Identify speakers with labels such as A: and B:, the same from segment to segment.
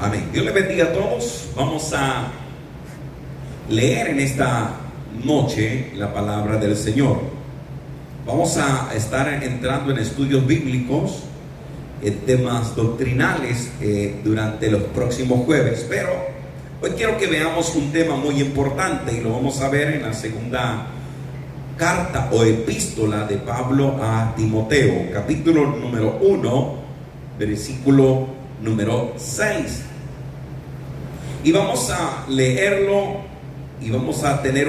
A: Amén. Dios les bendiga a todos. Vamos a leer en esta noche la palabra del Señor. Vamos a estar entrando en estudios bíblicos, en temas doctrinales durante los próximos jueves, pero hoy quiero que veamos un tema muy importante y lo vamos a ver en la segunda carta o epístola de Pablo a Timoteo, capítulo número 1, versículo número 6. Y vamos a leerlo y vamos a tener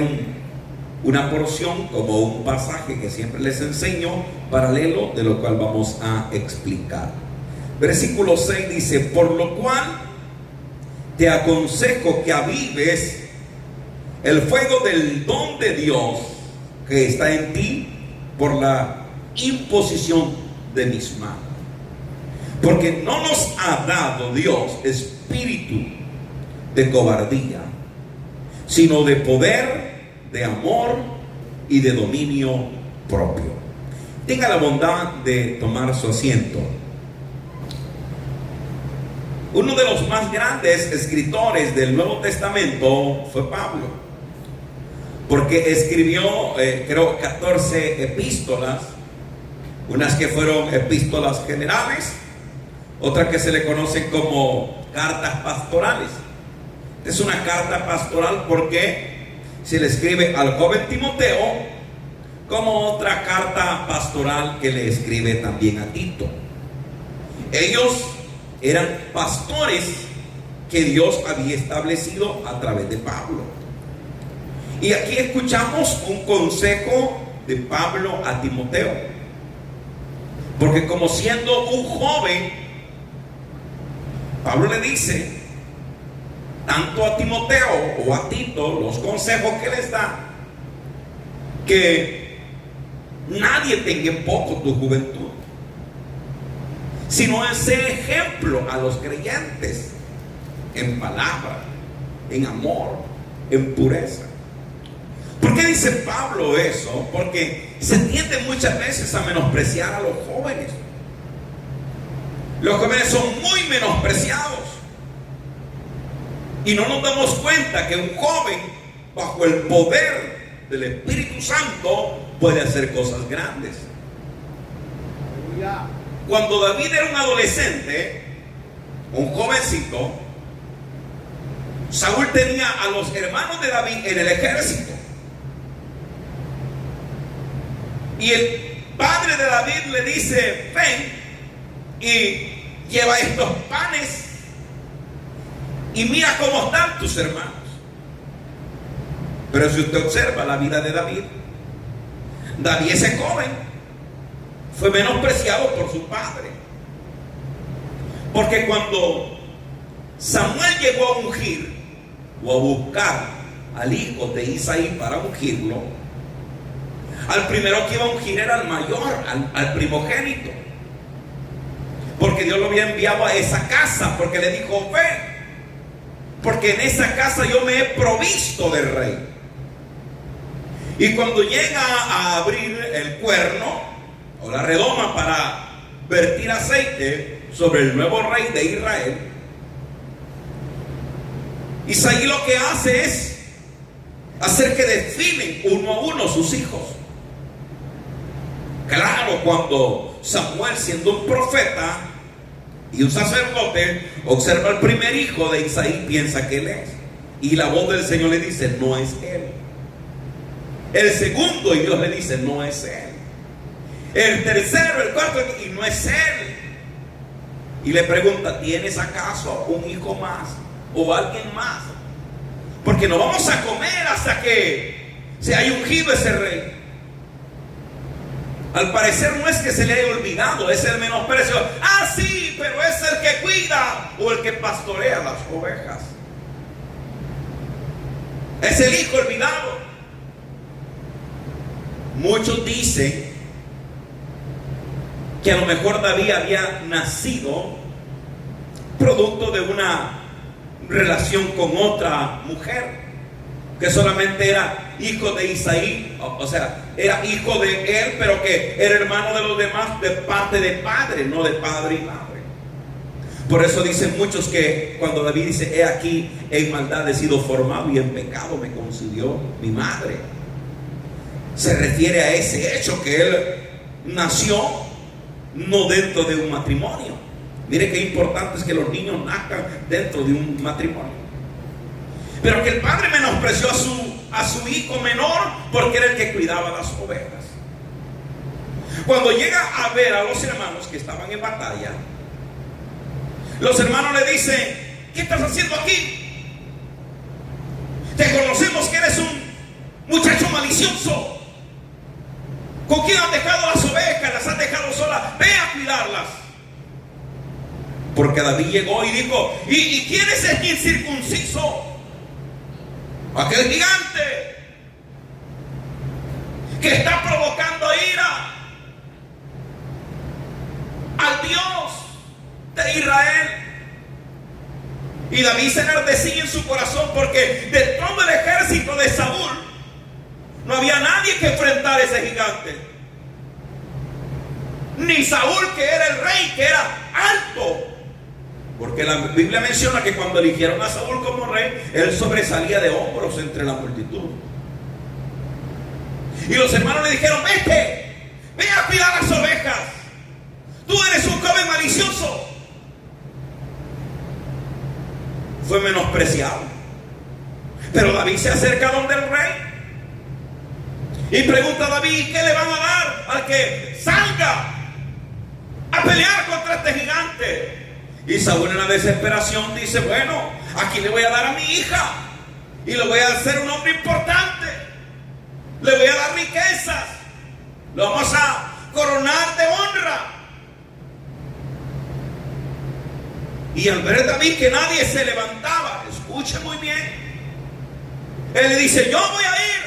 A: una porción como un pasaje que siempre les enseño, paralelo, de lo cual vamos a explicar. Versículo 6 dice: por lo cual te aconsejo que avives el fuego del don de Dios que está en ti por la imposición de mis manos. Porque no nos ha dado Dios espíritu de cobardía, sino de poder, de amor y de dominio propio. Tenga la bondad de tomar su asiento. Uno de los más grandes escritores del Nuevo Testamento fue Pablo, porque escribió creo 14 epístolas, unas que fueron epístolas generales, otras que se le conocen como cartas pastorales. Es una carta pastoral porque se le escribe al joven Timoteo, como otra carta pastoral que le escribe también a Tito. Ellos eran pastores que Dios había establecido a través de Pablo. Y aquí escuchamos un consejo de Pablo a Timoteo, porque como siendo un joven, Pablo le dice tanto a Timoteo o a Tito los consejos que les da, que nadie tenga en poco tu juventud, sino en ser ejemplo a los creyentes en palabra, en amor, en pureza. ¿Por qué dice Pablo eso? Porque se tiende muchas veces a menospreciar a los jóvenes. Los jóvenes son muy menospreciados y no nos damos cuenta que un joven bajo el poder del Espíritu Santo puede hacer cosas grandes. Cuando David era un adolescente, un jovencito, Saúl tenía a los hermanos de David en el ejército. Y el padre de David le dice: ven y lleva estos panes y mira cómo están tus hermanos. Pero si usted observa la vida de David, ese joven, fue menospreciado por su padre. Porque cuando Samuel llegó a ungir o a buscar al hijo de Isaí para ungirlo, al primero que iba a ungir era al mayor, al primogénito, porque Dios lo había enviado a esa casa, porque le dijo: ven, porque en esa casa yo me he provisto del rey. Y cuando llega a abrir el cuerno o la redoma para vertir aceite sobre el nuevo rey de Israel, Isaí lo que hace es hacer que desfilen uno a uno sus hijos. Claro, cuando Samuel, siendo un profeta y un sacerdote, observa al primer hijo de Isaí, piensa que él es, y la voz del Señor le dice: no es él. El segundo, y Dios le dice: no es él. El tercero, el cuarto, y no es él. Y le pregunta: ¿tienes acaso un hijo más o alguien más? Porque no vamos a comer hasta que se haya ungido ese rey. Al parecer no es que se le haya olvidado, es el menosprecio. Ah, sí, pero es el que cuida o el que pastorea las ovejas. Es el hijo olvidado. Muchos dicen que a lo mejor David había nacido producto de una relación con otra mujer, que solamente era hijo de Isaí, o sea, era hijo de él, pero que era hermano de los demás de parte de padre, no de padre y madre. Por eso dicen muchos que cuando David dice: he aquí, en maldad he sido formado y en pecado me concibió mi madre, se refiere a ese hecho que él nació no dentro de un matrimonio. Mire qué importante es que los niños nazcan dentro de un matrimonio. Pero que el padre menospreció a su hijo menor porque era el que cuidaba las ovejas. Cuando llega a ver a los hermanos que estaban en batalla, los hermanos le dicen: ¿qué estás haciendo aquí? Te conocemos que eres un muchacho malicioso. ¿Con quién has dejado las ovejas? Las has dejado solas. Ve a cuidarlas. Porque David llegó y dijo: ¿Y quién es el incircunciso? Aquel gigante que está provocando ira al Dios de Israel. Y David se enardecía en su corazón porque de todo el ejército de Saúl no había nadie que enfrentar a ese gigante. Ni Saúl, que era el rey, que era alto. Porque la Biblia menciona que cuando eligieron a Saúl como rey, él sobresalía de hombros entre la multitud. Y los hermanos le dijeron: vete, ve a cuidar las ovejas. Tú eres un joven malicioso. Fue menospreciado. Pero David se acerca donde el rey y pregunta a David: ¿qué le van a dar al que salga a pelear contra este gigante? Y Saúl, en la desesperación, dice: bueno, aquí le voy a dar a mi hija y le voy a hacer un hombre importante, le voy a dar riquezas, lo vamos a coronar de honra. Y al ver David que nadie se levantaba, escuche muy bien, él le dice: yo voy a ir.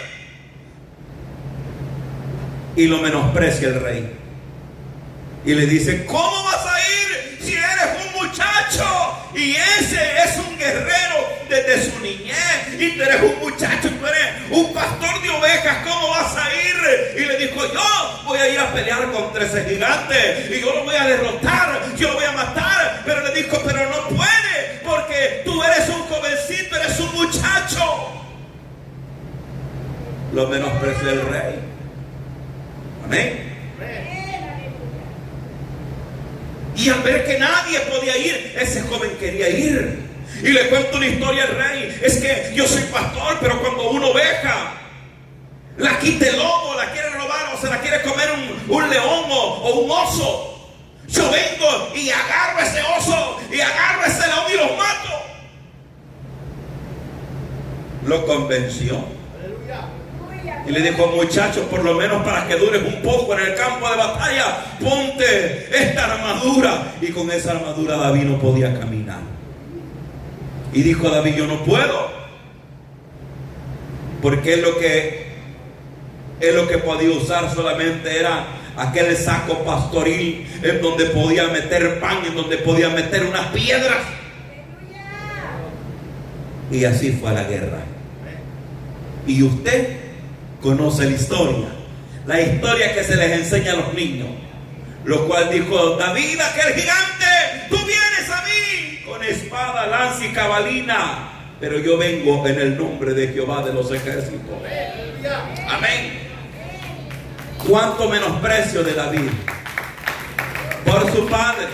A: Y lo menosprecia el rey y le dice: ¿cómo vas a ir si eres un muchacho? Y ese es un guerrero desde su niñez, y tú eres un muchacho, tú eres un pastor de ovejas, ¿cómo vas a ir? Y le dijo: yo voy a ir a pelear contra ese gigante y yo lo voy a derrotar, yo lo voy a matar. Pero le dijo: pero no puede, porque tú eres un jovencito, eres un muchacho. Lo menospreció el rey. Amén. Y al ver que nadie podía ir, ese joven quería ir. Y le cuento una historia al rey: es que yo soy pastor, pero cuando una oveja la quita el lobo, la quiere robar o se la quiere comer un león o un oso, yo vengo y agarro ese oso y agarro ese león y los mato. Lo convenció. Y le dijo: muchachos, por lo menos para que dures un poco en el campo de batalla, ponte esta armadura. Y con esa armadura David no podía caminar. Y dijo David: yo no puedo, porque es lo que podía usar solamente era aquel saco pastoril en donde podía meter pan, en donde podía meter unas piedras. Y así fue a la guerra. Y usted conoce la historia que se les enseña a los niños, lo cual dijo David: aquel gigante, tú vienes a mí con espada, lanza y cabalina, pero yo vengo en el nombre de Jehová de los ejércitos. Amén. Cuánto menosprecio de David por su padre,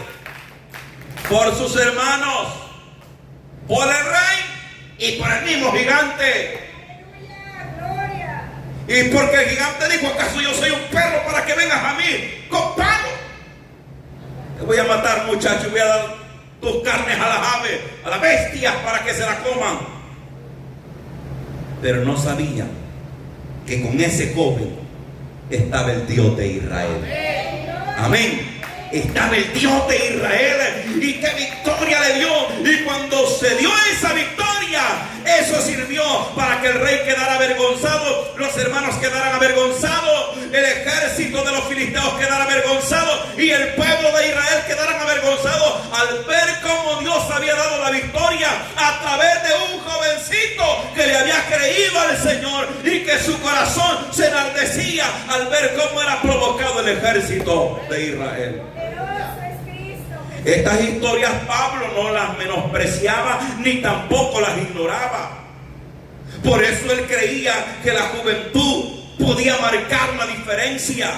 A: por sus hermanos, por el rey y por el mismo gigante. Y porque el gigante dijo: ¿acaso yo soy un perro para que vengas a mí con palo? Te voy a matar, muchacho, y voy a dar tus carnes a las aves, a las bestias, para que se las coman. Pero no sabían que con ese joven estaba el Dios de Israel. Amén. Estaba el Dios de Israel, y qué victoria le dio. Y cuando se dio esa victoria, eso sirvió para que el rey quedara avergonzado, los hermanos quedaran avergonzados, el ejército de los filisteos quedara avergonzado, y el pueblo de Israel quedaran avergonzados al ver cómo Dios había dado la victoria a través de un jovencito que le había creído al Señor, y que su corazón se enardecía al ver cómo era provocado el ejército de Israel. Estas historias Pablo no las menospreciaba ni tampoco las ignoraba. Por eso él creía que la juventud podía marcar la diferencia.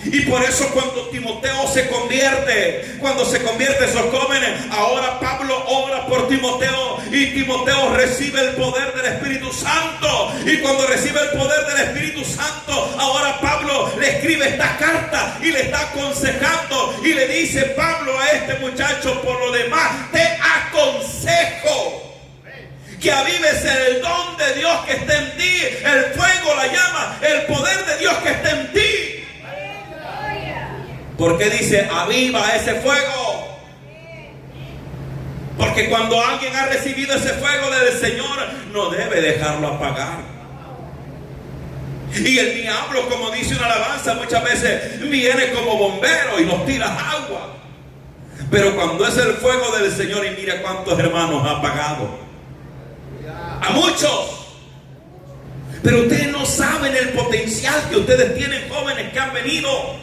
A: Y por eso cuando Timoteo se convierte, cuando se convierten esos jóvenes, ahora Pablo ora por Timoteo y Timoteo recibe el poder del Espíritu Santo. Y cuando recibe el poder del Espíritu Santo, ahora Pablo le escribe esta carta y le está aconsejando y le dice: Pablo, a este muchacho, por lo demás te aconsejo que avives el don de Dios que está en ti, el fuego, la llama, el poder de Dios que está en ti. ¿Por qué dice aviva ese fuego? Porque cuando alguien ha recibido ese fuego del Señor, no debe dejarlo apagar. Y el diablo, como dice una alabanza, muchas veces viene como bombero y nos tira agua. Pero cuando es el fuego del Señor, y mira cuántos hermanos ha apagado. A muchos. Pero ustedes no saben el potencial que ustedes tienen, jóvenes que han venido.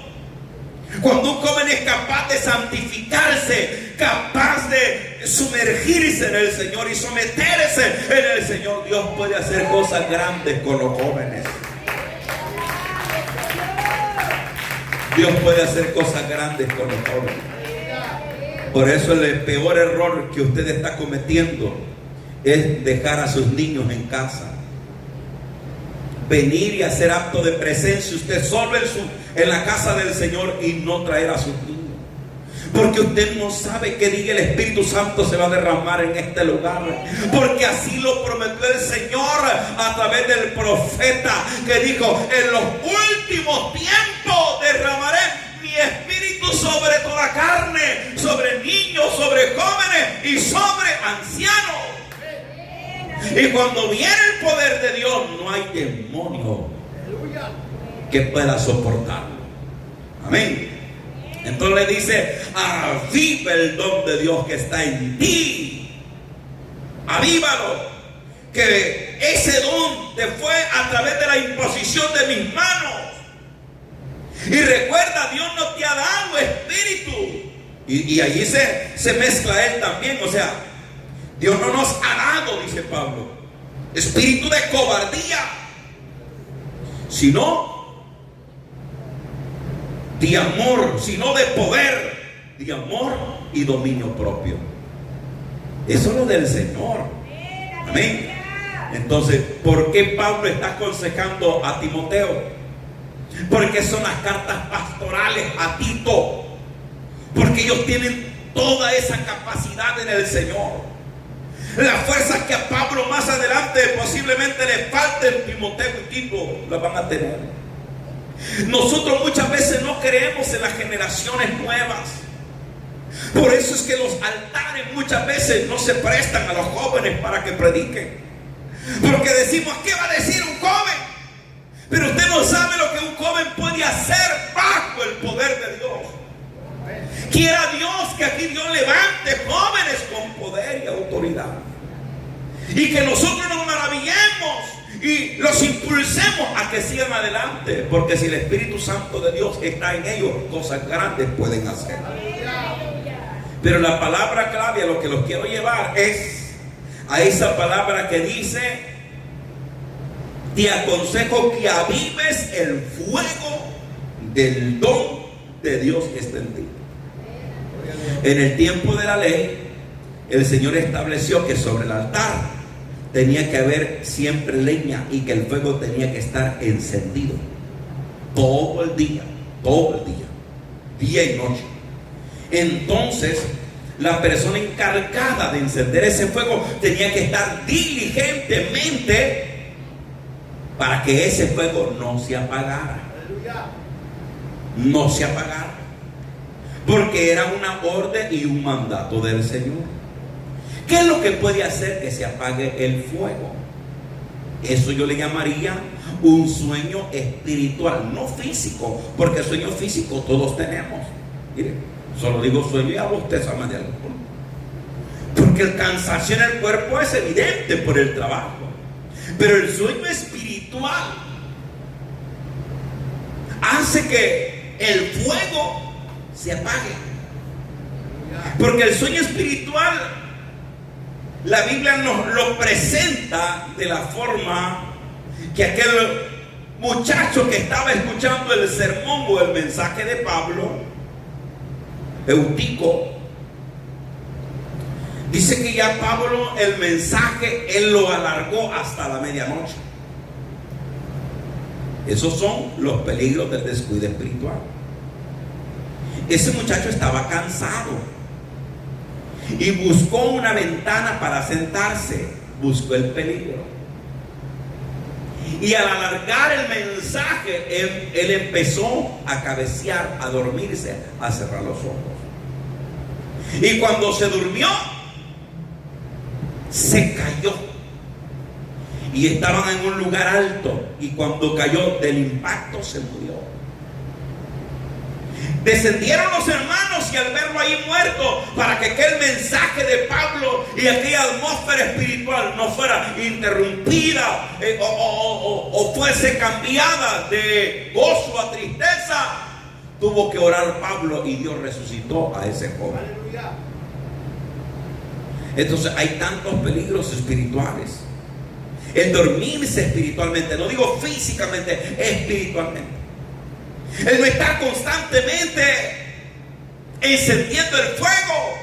A: Cuando un joven es capaz de santificarse, capaz de sumergirse en el Señor y someterse en el Señor, Dios puede hacer cosas grandes con los jóvenes. Dios puede hacer cosas grandes con los jóvenes. Por eso el peor error que usted está cometiendo es dejar a sus niños en casa. Venir y hacer acto de presencia usted solo en la casa del Señor y no traer a sus niños. Porque usted no sabe qué día el Espíritu Santo se va a derramar en este lugar. Porque así lo prometió el Señor a través del profeta, que dijo: en los últimos tiempos derramaré mi espíritu sobre toda carne, sobre niños, sobre jóvenes y sobre ancianos. Y cuando viene el poder de Dios, no hay demonio que pueda soportarlo. Amén. Entonces le dice: aviva el don de Dios que está en ti. Avívalo. Que ese don te fue a través de la imposición de mis manos. Y recuerda, Dios no te ha dado espíritu. Y allí se mezcla él también. O sea, Dios no nos ha dado, dice Pablo, espíritu de cobardía, sino de amor, sino de poder, de amor y dominio propio. Eso es lo del Señor. Amén. Entonces, ¿por qué Pablo está aconsejando a Timoteo? Porque son las cartas pastorales a Tito. Porque ellos tienen toda esa capacidad en el Señor. Las fuerzas que a Pablo más adelante posiblemente le falten, Timoteo y Tito las van a tener. Nosotros muchas veces no creemos en las generaciones nuevas. Por eso es que los altares muchas veces no se prestan a los jóvenes para que prediquen. Porque decimos: ¿qué va a decir un joven? Pero usted no sabe lo que un joven puede hacer bajo el poder de Dios. Quiera Dios que aquí Dios levante jóvenes con poder y autoridad. Y que nosotros nos maravillemos y los impulsemos a que sigan adelante. Porque si el Espíritu Santo de Dios está en ellos, cosas grandes pueden hacer. Pero la palabra clave a lo que los quiero llevar es a esa palabra que dice: te aconsejo que avives el fuego del don de Dios que está en ti. En el tiempo de la ley, el Señor estableció que sobre el altar tenía que haber siempre leña y que el fuego tenía que estar encendido todo el día, día y noche. Entonces, la persona encargada de encender ese fuego tenía que estar diligentemente para que ese fuego no se apagara. No se apagara. Porque era una orden y un mandato del Señor. ¿Qué es lo que puede hacer que se apague el fuego? Eso yo le llamaría un sueño espiritual, no físico, porque sueño físico todos tenemos. Mire, solo digo sueño y hablo, usted sabe de algo. Porque el cansancio en el cuerpo es evidente por el trabajo, pero el sueño espiritual hace que el fuego se apague. Porque el sueño espiritual, la Biblia nos lo presenta de la forma que aquel muchacho que estaba escuchando el sermón o el mensaje de Pablo, Eutico, dice que ya Pablo el mensaje él lo alargó hasta la medianoche. Esos son los peligros del descuido espiritual. Ese muchacho estaba cansado y buscó una ventana para sentarse, buscó el peligro. Y al alargar el mensaje, él empezó a cabecear, a dormirse, a cerrar los ojos. Y cuando se durmió, se cayó. Y estaban en un lugar alto. Y cuando cayó del impacto, se murió. Descendieron los hermanos y al verlo ahí muerto, para que aquel mensaje de Pablo y aquella atmósfera espiritual no fuera interrumpida o fuese cambiada de gozo a tristeza, tuvo que orar Pablo y Dios resucitó a ese joven. Entonces hay tantos peligros espirituales. El dormirse espiritualmente, no digo físicamente, espiritualmente. El no estar constantemente encendiendo el fuego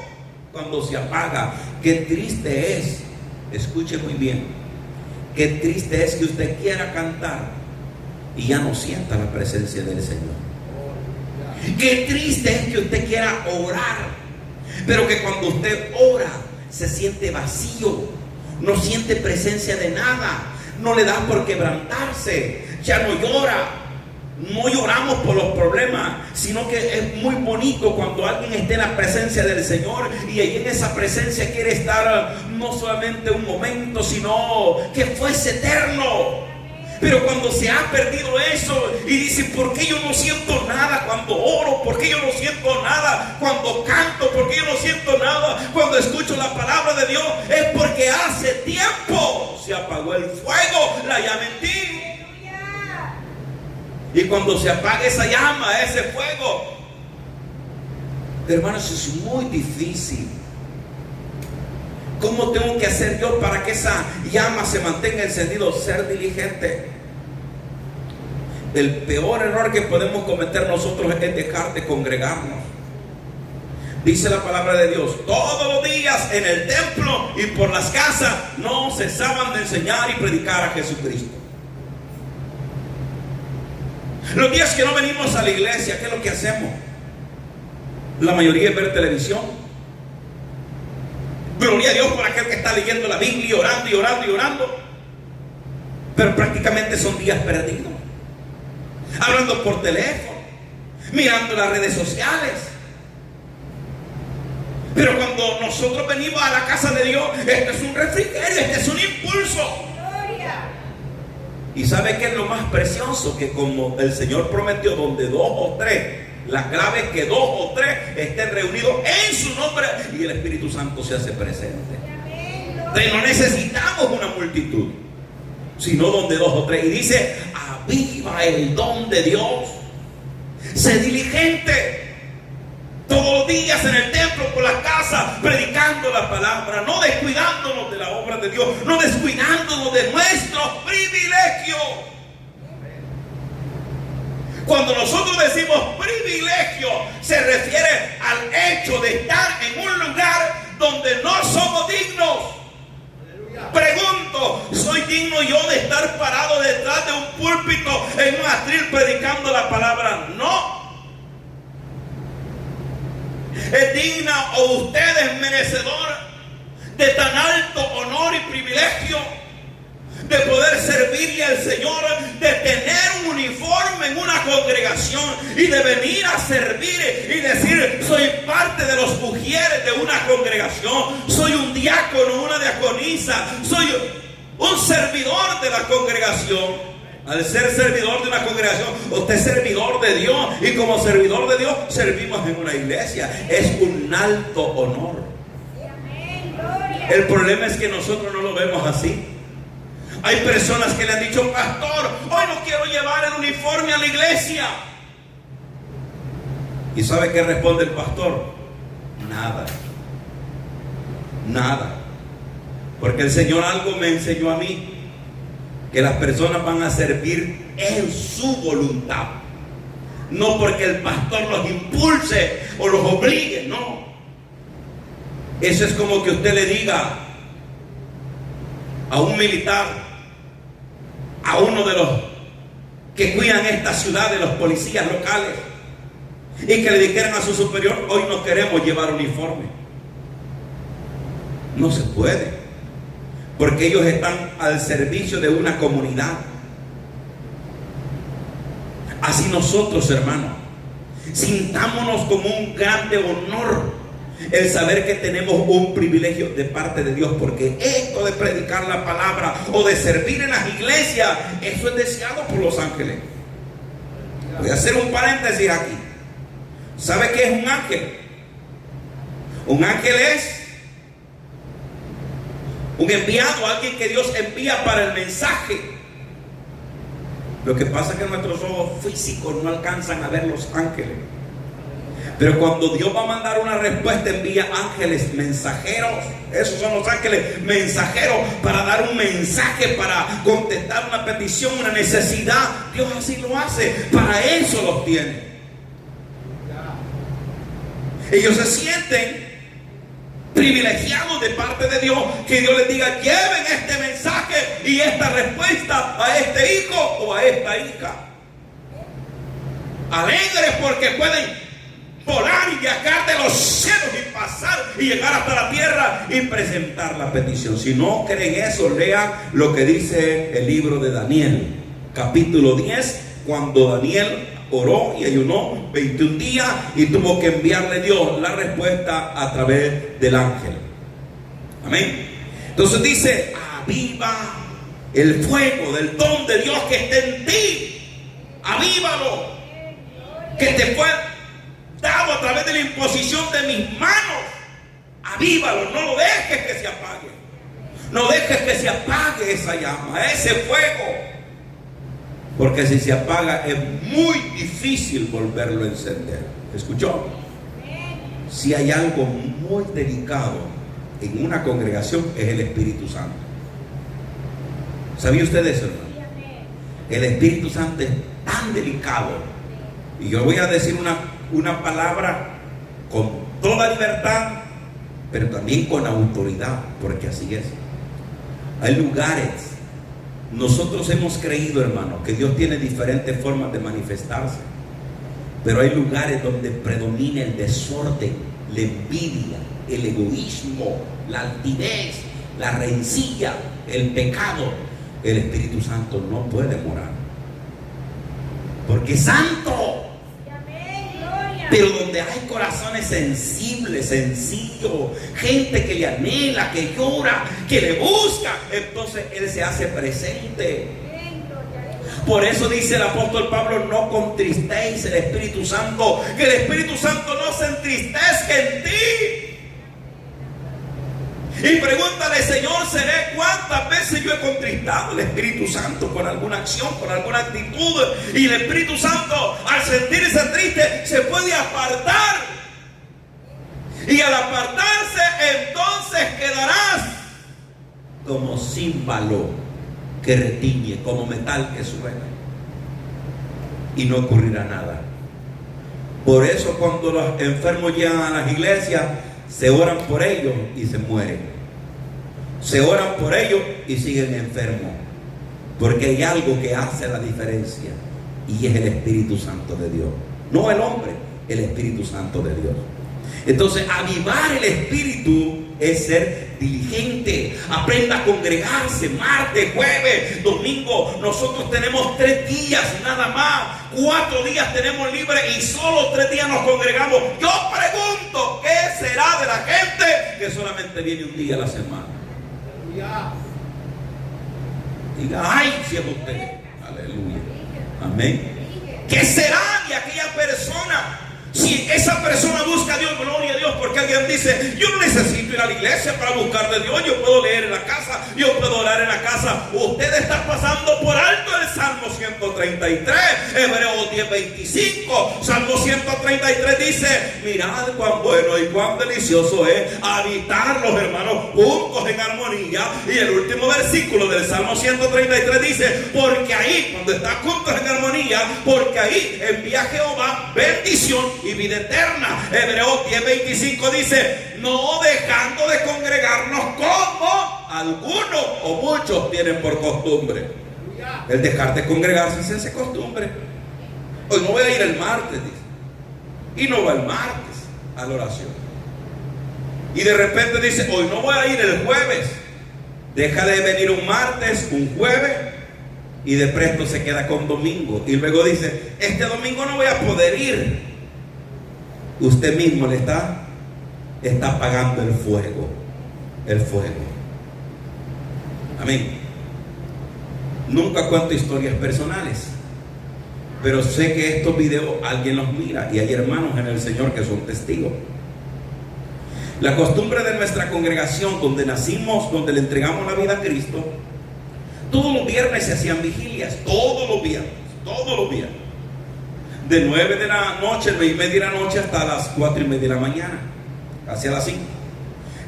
A: cuando se apaga. Qué triste es, escuche muy bien, qué triste es que usted quiera cantar y ya no sienta la presencia del Señor. Qué triste es que usted quiera orar, pero que cuando usted ora se siente vacío, no siente presencia de nada, no le da por quebrantarse, ya no llora. No lloramos por los problemas, sino que es muy bonito cuando alguien esté en la presencia del Señor y ahí en esa presencia quiere estar no solamente un momento, sino que fuese eterno. Pero cuando se ha perdido eso y dice, ¿por qué yo no siento nada cuando oro? ¿Por qué yo no siento nada cuando canto? ¿Por qué yo no siento nada cuando escucho la palabra de Dios? Es porque hace tiempo se apagó el fuego, la llama en ti. Y cuando se apaga esa llama, ese fuego, hermanos, es muy difícil. ¿Cómo tengo que hacer yo para que esa llama se mantenga encendida? Ser diligente. El peor error que podemos cometer nosotros es dejar de congregarnos. Dice la palabra de Dios, todos los días en el templo y por las casas no cesaban de enseñar y predicar a Jesucristo. Los días que no venimos a la iglesia, ¿qué es lo que hacemos? La mayoría es ver televisión. Gloria a Dios por aquel que está leyendo la Biblia, orando y orando y orando. Pero prácticamente son días perdidos. Hablando por teléfono, mirando las redes sociales. Pero cuando nosotros venimos a la casa de Dios, este es un refrigerio, este es un impulso. ¿Y sabe qué es lo más precioso? Que como el Señor prometió, donde dos o tres, la clave es que dos o tres estén reunidos en su nombre y el Espíritu Santo se hace presente. Entonces no necesitamos una multitud, sino donde dos o tres. Y dice, aviva el don de Dios. Sé diligente. Todos los días en el templo, por la casa, predicando la palabra, no descuidándonos de la obra de Dios, no descuidándonos de nuestros privilegios. Cuando nosotros decimos privilegio, se refiere al hecho de estar en un lugar donde no somos dignos. Pregunto, ¿soy digno yo de estar parado detrás de un púlpito en un atril predicando la palabra? No. ¿Es digna o usted es merecedor de tan alto honor y privilegio de poder servirle al Señor, de tener un uniforme en una congregación y de venir a servir y decir, soy parte de los ujieres de una congregación, soy un diácono, una diaconisa, soy un servidor de la congregación? Al ser servidor de una congregación, usted es servidor de Dios, y como servidor de Dios servimos en una iglesia. Es un alto honor. El problema es que nosotros no lo vemos así. Hay personas que le han dicho, pastor, hoy no quiero llevar el uniforme a la iglesia. ¿Y sabe qué responde el pastor? Nada. Nada. Porque el Señor algo me enseñó a mí, que las personas van a servir en su voluntad, no porque el pastor los impulse o los obligue, no. Eso es como que usted le diga a un militar, a uno de los que cuidan esta ciudad, de los policías locales, y que le dijeran a su superior: hoy no queremos llevar uniforme. No se puede, porque ellos están al servicio de una comunidad. Así nosotros, hermanos, sintámonos como un grande honor el saber que tenemos un privilegio de parte de Dios, porque esto de predicar la palabra o de servir en las iglesias, eso es deseado por los ángeles. Voy a hacer un paréntesis aquí. ¿Sabe qué es un ángel? Un ángel es un enviado, alguien que Dios envía para el mensaje. Lo que pasa es que nuestros ojos físicos no alcanzan a ver los ángeles. Pero cuando Dios va a mandar una respuesta, envía ángeles mensajeros. Esos son los ángeles mensajeros para dar un mensaje, para contestar una petición, una necesidad. Dios así lo hace. Para eso los tiene. Ellos se sienten privilegiados de parte de Dios, que Dios les diga: lleven este mensaje y esta respuesta a este hijo o a esta hija. Alegres porque pueden volar y viajar de los cielos y pasar y llegar hasta la tierra y presentar la petición. Si no creen eso, lean lo que dice el libro de Daniel, capítulo 10, cuando Daniel oró y ayunó 21 días y tuvo que enviarle Dios la respuesta a través del ángel. Amén. Entonces dice: aviva el fuego del don de Dios que está en ti. Avívalo, que te fue dado a través de la imposición de mis manos. Avívalo, no lo dejes que se apague. No dejes que se apague esa llama, ese fuego. Porque si se apaga es muy difícil volverlo a encender. ¿Escuchó? Si hay algo muy delicado en una congregación, es el Espíritu Santo. ¿Sabía usted eso, hermano? El Espíritu Santo es tan delicado. Y yo voy a decir una palabra con toda libertad, pero también con autoridad, porque así es. Hay lugares. Nosotros hemos creído, hermano, que Dios tiene diferentes formas de manifestarse, pero hay lugares donde predomina el desorden, la envidia, el egoísmo, la altivez, la rencilla, el pecado. El Espíritu Santo no puede morar, porque es santo. Pero donde hay corazones sensibles, sencillos, gente que le anhela, que llora, que le busca, entonces Él se hace presente. Por eso dice el apóstol Pablo: no contristéis el Espíritu Santo, que el Espíritu Santo no se entristezca en ti. Y pregúntale: Señor, ¿seré cuántas veces yo he contristado al Espíritu Santo con alguna acción, con alguna actitud? Y el Espíritu Santo, al sentirse triste, se puede apartar. Y al apartarse, entonces quedarás como címbalo que retiñe, como metal que suena, y no ocurrirá nada. Por eso cuando los enfermos llegan a las iglesias, se oran por ellos y se mueren. Se oran por ellos y siguen enfermos, porque hay algo que hace la diferencia, y es el Espíritu Santo de Dios. No el hombre, el Espíritu Santo de Dios. Entonces, avivar el Espíritu es ser diligente. Aprenda a congregarse martes, jueves, domingo. Nosotros tenemos 3 días nada más. 4 días tenemos libre y solo 3 días nos congregamos. Yo pregunto: ¿qué será de la gente que solamente viene un día a la semana? Diga: ay, si es usted. Aleluya. Amén. ¿Qué será de aquella persona? Si esa persona busca a Dios, gloria a Dios, porque alguien dice: yo no necesito ir a la iglesia para buscar de Dios, yo puedo leer en la casa, yo puedo orar en la casa. Usted está pasando por alto el Salmo 133, Hebreos 10:25. Salmo 133 dice: mirad cuán bueno y cuán delicioso es habitar los hermanos juntos en armonía. Y el último versículo del Salmo 133 dice: porque ahí, cuando están juntos en armonía, porque ahí envía Jehová bendición y vida eterna. Hebreos 10:25 dice: no dejando de congregarnos como algunos o muchos tienen por costumbre. El dejar de congregarse se hace costumbre. Hoy no voy a ir el martes, dice, y no va el martes a la oración. Y de repente dice: hoy no voy a ir el jueves. Deja de venir un martes, un jueves, y de presto se queda con domingo. Y luego dice: este domingo no voy a poder ir. Usted mismo le está apagando el fuego. El fuego. Amén. Nunca cuento historias personales, pero sé que estos videos alguien los mira, y hay hermanos en el Señor que son testigos. La costumbre de nuestra congregación, donde nacimos, donde le entregamos la vida a Cristo, todos los viernes se hacían vigilias, todos los viernes, de 9 de la noche, 9:30 de la noche, hasta las 4:30 de la mañana, hacia las 5.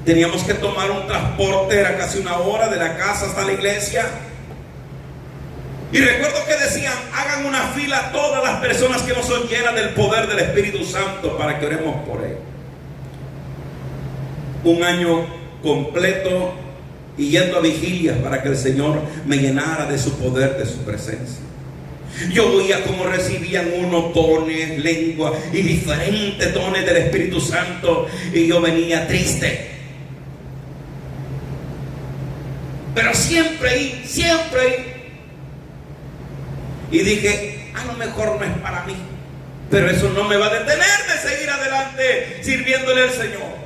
A: Teníamos que tomar un transporte, era casi una hora de la casa hasta la iglesia. Y recuerdo que decían: hagan una fila todas las personas que no son llenas del poder del Espíritu Santo para que oremos por él. Un año completo y yendo a vigilias para que el Señor me llenara de su poder, de su presencia. Yo veía cómo recibían unos dones, lengua y diferentes dones del Espíritu Santo, y yo venía triste. Pero siempre ahí. Y dije: a lo mejor no es para mí, pero eso no me va a detener de seguir adelante sirviéndole al Señor.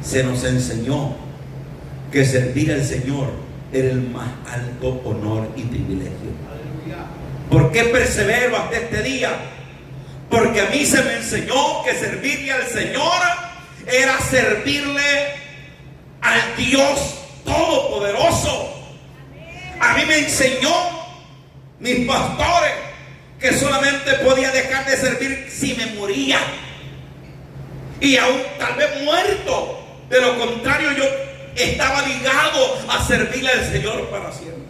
A: Se nos enseñó que servir al Señor era el más alto honor y privilegio. ¿Por qué persevero hasta este día? Porque a mí se me enseñó que servirle al Señor era servirle al Dios Todopoderoso. A mí me enseñó mis pastores que solamente podía dejar de servir si me moría, y aún tal vez muerto. De lo contrario, yo estaba ligado a servirle al Señor para siempre.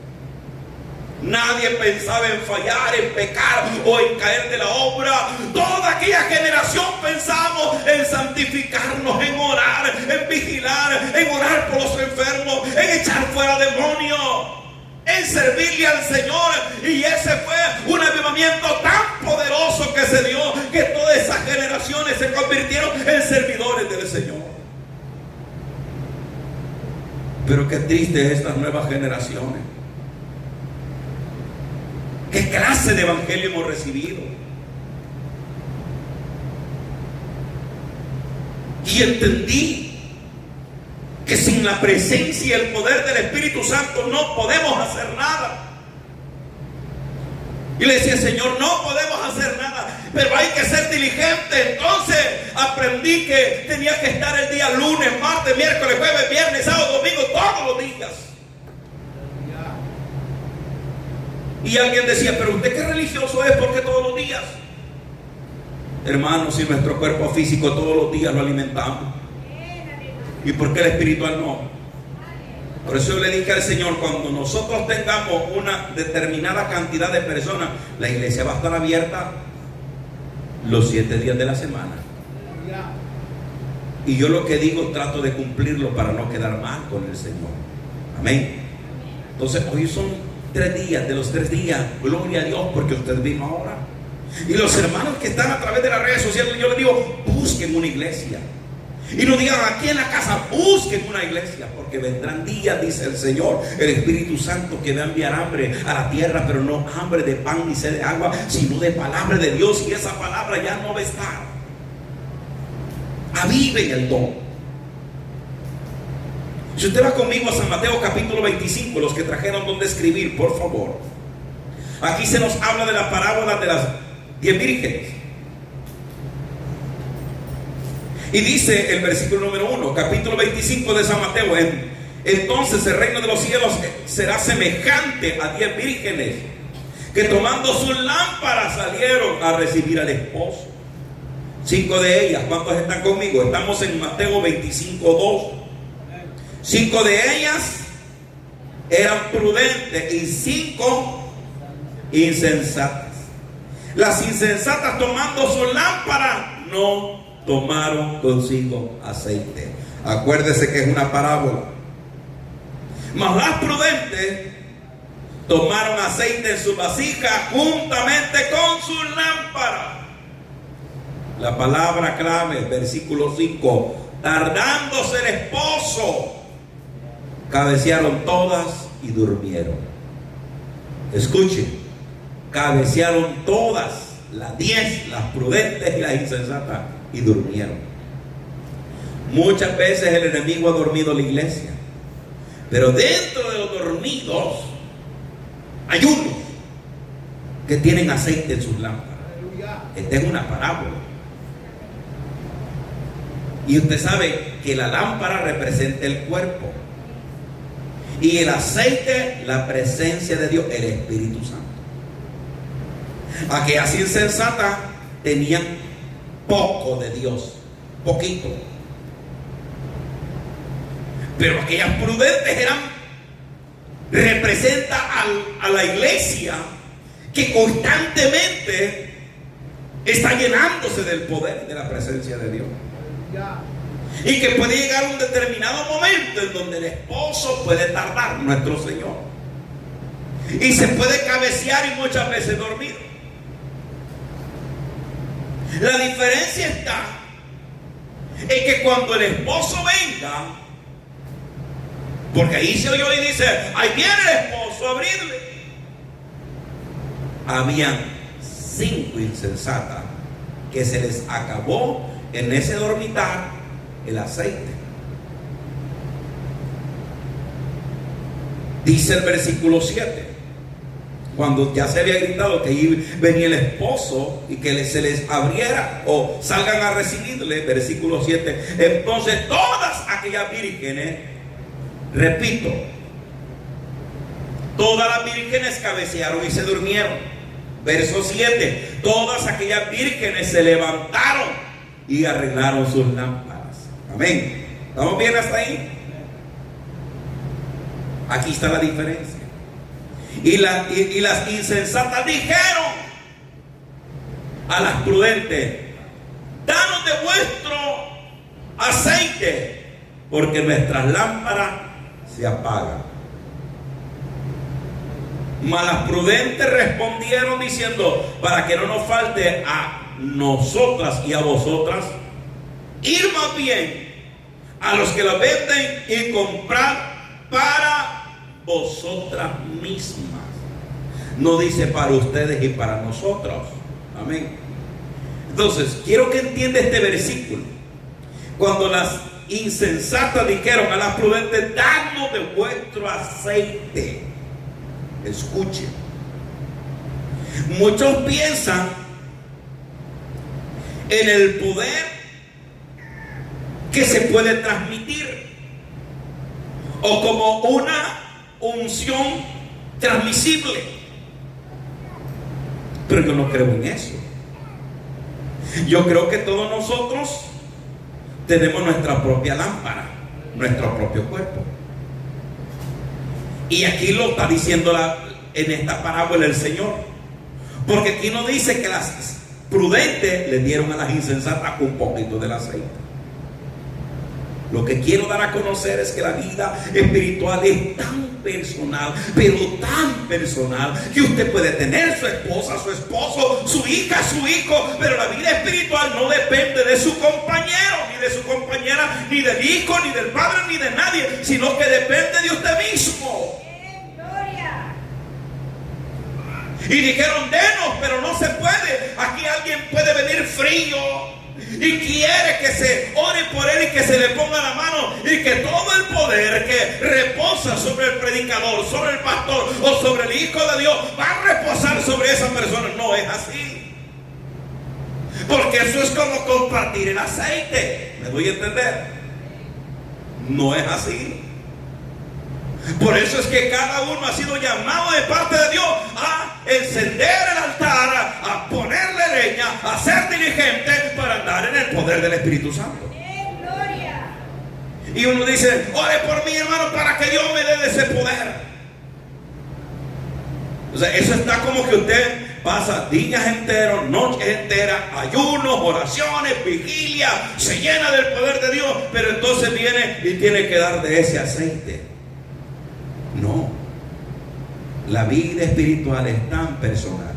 A: Nadie pensaba en fallar, en pecar o en caer de la obra. Toda aquella generación pensamos en santificarnos, en orar, en vigilar, en orar por los enfermos, en echar fuera demonios, en servirle al Señor. Y ese fue un avivamiento tan poderoso que se dio, que todas esas generaciones se convirtieron en servidores del Señor. Pero qué triste estas nuevas generaciones. ¿Qué clase de evangelio hemos recibido? Y entendí que sin la presencia y el poder del Espíritu Santo no podemos hacer nada. Y le decía: Señor, no podemos hacer nada, pero hay que ser diligente. Entonces aprendí que tenía que estar el día lunes, martes, miércoles, jueves, viernes, sábado, domingo, todos los días. Y alguien decía: pero usted qué religioso es, ¿por qué todos los días? Hermanos, si nuestro cuerpo físico todos los días lo alimentamos, ¿y por qué el espiritual no? Por eso yo le dije al Señor: cuando nosotros tengamos una determinada cantidad de personas, la iglesia va a estar abierta los 7 días de la semana. Y yo lo que digo trato de cumplirlo para no quedar mal con el Señor. Amén. Entonces hoy son 3 días, de los 3 días, gloria a Dios porque usted vino ahora. Y los hermanos que están a través de las redes sociales, yo les digo: busquen una iglesia. Y no digan aquí en la casa, busquen una iglesia, porque vendrán días, dice el Señor, el Espíritu Santo, que va a enviar hambre a la tierra, pero no hambre de pan ni sed de agua, sino de palabra de Dios. Y esa palabra ya no va a estar. Aviven el don. Si usted va conmigo a San Mateo capítulo 25, los que trajeron donde escribir, por favor. Aquí se nos habla de la parábola de las 10 vírgenes. Y dice el versículo número 1, capítulo 25 de San Mateo, Entonces el reino de los cielos será semejante a 10 vírgenes que tomando sus lámparas salieron a recibir al esposo. 5 de ellas, ¿cuántos están conmigo? Estamos en Mateo 25:2. 5 de ellas eran prudentes y 5 insensatas. Las insensatas, tomando su lámpara, no tomaron consigo aceite. Acuérdese que es una parábola. Mas las prudentes tomaron aceite en su vasija juntamente con su lámpara. La palabra clave, versículo 5: tardándose el esposo, cabecearon todas y durmieron. Escuchen, cabecearon todas, las 10, las prudentes y las insensatas, y durmieron. Muchas veces el enemigo ha dormido la iglesia, pero dentro de los dormidos hay unos que tienen aceite en sus lámparas. Esta es una parábola. Y usted sabe que la lámpara representa el cuerpo y el aceite la presencia de Dios, el Espíritu Santo. Aquellas insensatas tenían poco de Dios, poquito. Pero aquellas prudentes representa a la iglesia que constantemente está llenándose del poder y de la presencia de Dios. Y que puede llegar un determinado momento en donde el esposo puede tardar, nuestro Señor, y se puede cabecear y muchas veces dormir. La diferencia está en que cuando el esposo venga, porque ahí se oyó y dice: ahí viene el esposo a abrirle. Habían 5 insensatas que se les acabó en ese dormitar el aceite. Dice el versículo 7, cuando ya se había gritado que ahí venía el esposo y que se les abriera o salgan a recibirle, versículo 7, entonces todas aquellas vírgenes, repito, todas las vírgenes cabecearon y se durmieron. Verso 7, todas aquellas vírgenes se levantaron y arreglaron sus lámparas. Amén. ¿Estamos bien hasta ahí? Aquí está la diferencia. Y las insensatas dijeron a las prudentes: danos de vuestro aceite, porque nuestras lámparas se apagan. Mas las prudentes respondieron diciendo: para que no nos falte a nosotras y a vosotras, ir más bien a los que la venden y comprar para vosotras mismas. No dice para ustedes y para nosotros. Amén. Entonces, quiero que entienda este versículo. Cuando las insensatas dijeron a las prudentes: dadnos de vuestro aceite. Escuchen. Muchos piensan en el poder que se puede transmitir o como una unción transmisible, pero yo no creo en eso. Yo creo que todos nosotros tenemos nuestra propia lámpara, nuestro propio cuerpo. Y aquí lo está diciendo en esta parábola el Señor, porque aquí no dice que las prudentes le dieron a las insensatas un poquito del aceite. Lo que quiero dar a conocer es que la vida espiritual es tan personal, pero tan personal, que usted puede tener su esposa, su esposo, su hija, su hijo, pero la vida espiritual no depende de su compañero, ni de su compañera, ni del hijo, ni del padre, ni de nadie, sino que depende de usted mismo. Y dijeron: denos, pero no se puede. Aquí alguien puede venir frío y quiere que se ore por él y que se le ponga la mano, y que todo el poder que reposa sobre el predicador, sobre el pastor o sobre el Hijo de Dios va a reposar sobre esa persona. No es así, porque eso es como compartir el aceite. ¿Me doy a entender? No es así. Por eso es que cada uno ha sido llamado de parte de Dios a encender el altar, a ponerle leña, a ser diligente para andar en el poder del Espíritu Santo. Y uno dice: ore por mí, hermano, para que Dios me dé ese poder. O sea, eso está como que usted pasa días enteros, noches enteras, ayunos, oraciones, vigilia, se llena del poder de Dios, pero entonces viene y tiene que dar de ese aceite. No, la vida espiritual es tan personal.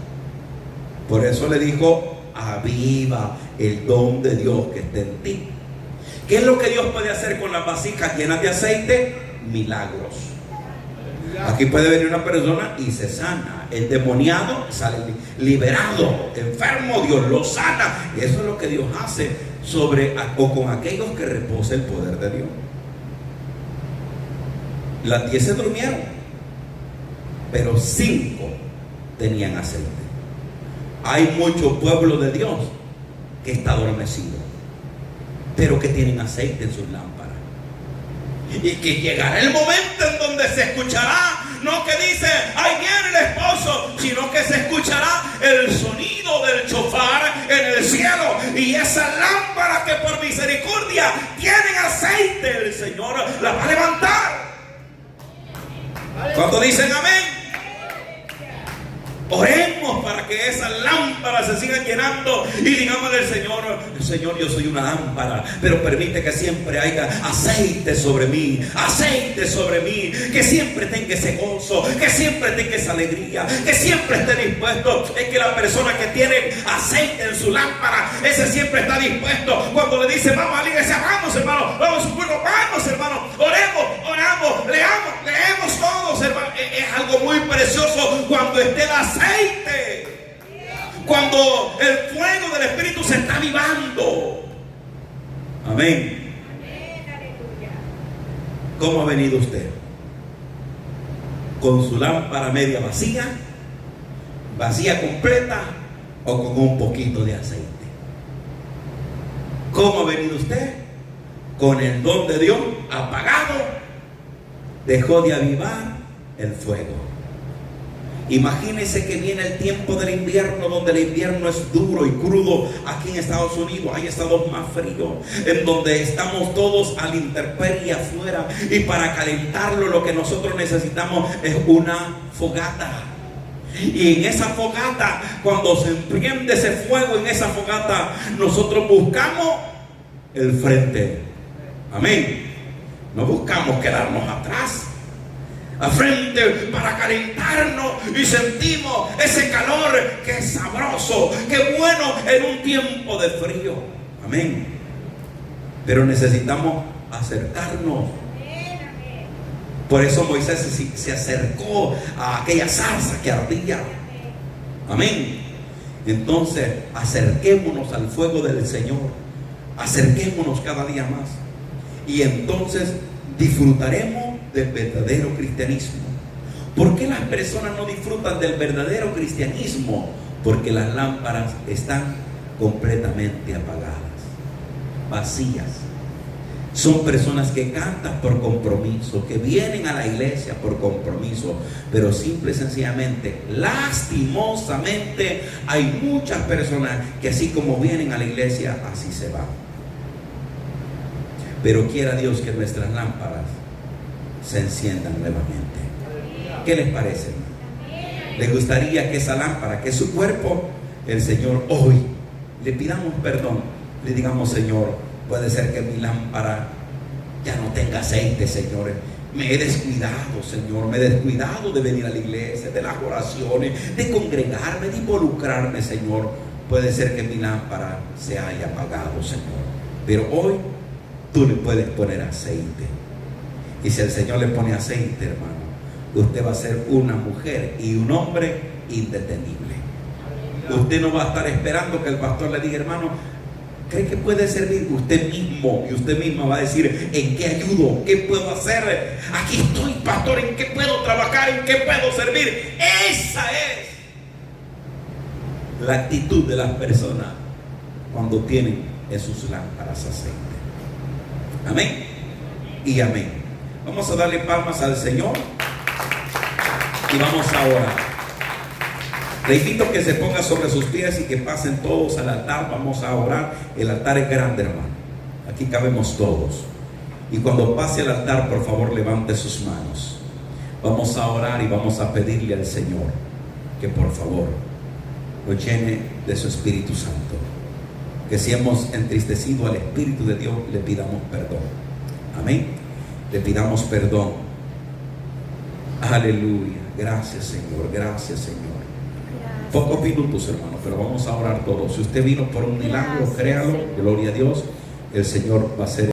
A: Por eso le dijo: aviva el don de Dios que está en ti. ¿Qué es lo que Dios puede hacer con las vasijas llenas de aceite? Milagros. Aquí puede venir una persona y se sana. El demoniado sale liberado. Enfermo, Dios lo sana. Y eso es lo que Dios hace sobre o con aquellos que reposa el poder de Dios. Las 10 se durmieron, pero 5 tenían aceite. Hay mucho pueblo de Dios que está adormecido, pero que tienen aceite en sus lámparas. Y que llegará el momento en donde se escuchará, no que dice: ahí viene el esposo, sino que se escuchará el sonido del shofar en el cielo. Y esa lámpara que por misericordia tienen aceite, el Señor la va a levantar. ¿Cuántos dicen amén? Oremos para que esas lámparas se sigan llenando y digámosle al Señor: Señor, yo soy una lámpara, pero permite que siempre haya aceite sobre mí, que siempre tenga ese gozo, que siempre tenga esa alegría, que siempre esté dispuesto. Es que la persona que tiene aceite en su lámpara, ese siempre está dispuesto. Cuando le dice: vamos a la iglesia, vamos, hermano, vamos a su culto, vamos, hermano, oramos, leemos todos, hermano. Es algo muy precioso cuando esté el aceite, cuando el fuego del Espíritu se está avivando. Amén. ¿Cómo ha venido usted? ¿Con su lámpara media vacía, vacía completa, o con un poquito de aceite? ¿Cómo ha venido usted? ¿Con el don de Dios apagado? ¿Dejó de avivar el fuego? Imagínense que viene el tiempo del invierno, donde el invierno es duro y crudo. Aquí en Estados Unidos hay estados más fríos, en donde estamos todos a la intemperie afuera, y para calentarlo lo que nosotros necesitamos es una fogata. Y en esa fogata, cuando se enciende ese fuego en esa fogata, nosotros buscamos el frente. Amén. No buscamos quedarnos atrás, a frente, para calentarnos, y sentimos ese calor que es sabroso, que bueno en un tiempo de frío. Amén. Pero necesitamos acercarnos. Por eso Moisés se acercó a aquella zarza que ardía. Amén. Entonces acerquémonos al fuego del Señor, acerquémonos cada día más, y entonces disfrutaremos del verdadero cristianismo. ¿Por qué las personas no disfrutan del verdadero cristianismo? Porque las lámparas están completamente apagadas, vacías. Son personas que cantan por compromiso, que vienen a la iglesia por compromiso, pero simple y sencillamente, lastimosamente, hay muchas personas que así como vienen a la iglesia, así se van. Pero quiera Dios que nuestras lámparas se enciendan nuevamente. ¿Qué les parece? ¿Les gustaría que esa lámpara, que es su cuerpo, el Señor hoy le pidamos perdón, le digamos: Señor, puede ser que mi lámpara ya no tenga aceite, Señor, me he descuidado, Señor, me he descuidado de venir a la iglesia, de las oraciones, de congregarme, de involucrarme, Señor. Puede ser que mi lámpara se haya apagado, Señor, pero hoy tú le puedes poner aceite. Y si el Señor le pone aceite, hermano, usted va a ser una mujer y un hombre indetenible. Usted no va a estar esperando que el pastor le diga: hermano, ¿cree que puede servir? Usted mismo y usted misma va a decir: ¿en qué ayudo? ¿Qué puedo hacer? Aquí estoy, pastor, ¿en qué puedo trabajar? ¿En qué puedo servir? Esa es la actitud de las personas cuando tienen en sus lámparas aceite. Amén y amén. Vamos a darle palmas al Señor y vamos a orar. Le invito a que se ponga sobre sus pies y que pasen todos al altar. Vamos a orar. El altar es grande, hermano. Aquí cabemos todos. Y cuando pase al altar, por favor, levante sus manos. Vamos a orar y vamos a pedirle al Señor que por favor lo llene de su Espíritu Santo. Que si hemos entristecido al Espíritu de Dios, le pidamos perdón. Amén. Le pidamos perdón. Aleluya. Gracias, Señor. Gracias, Señor. Gracias. Pocos minutos, hermano, pero vamos a orar todos. Si usted vino por un milagro, créalo. Gloria a Dios. El Señor va a hacer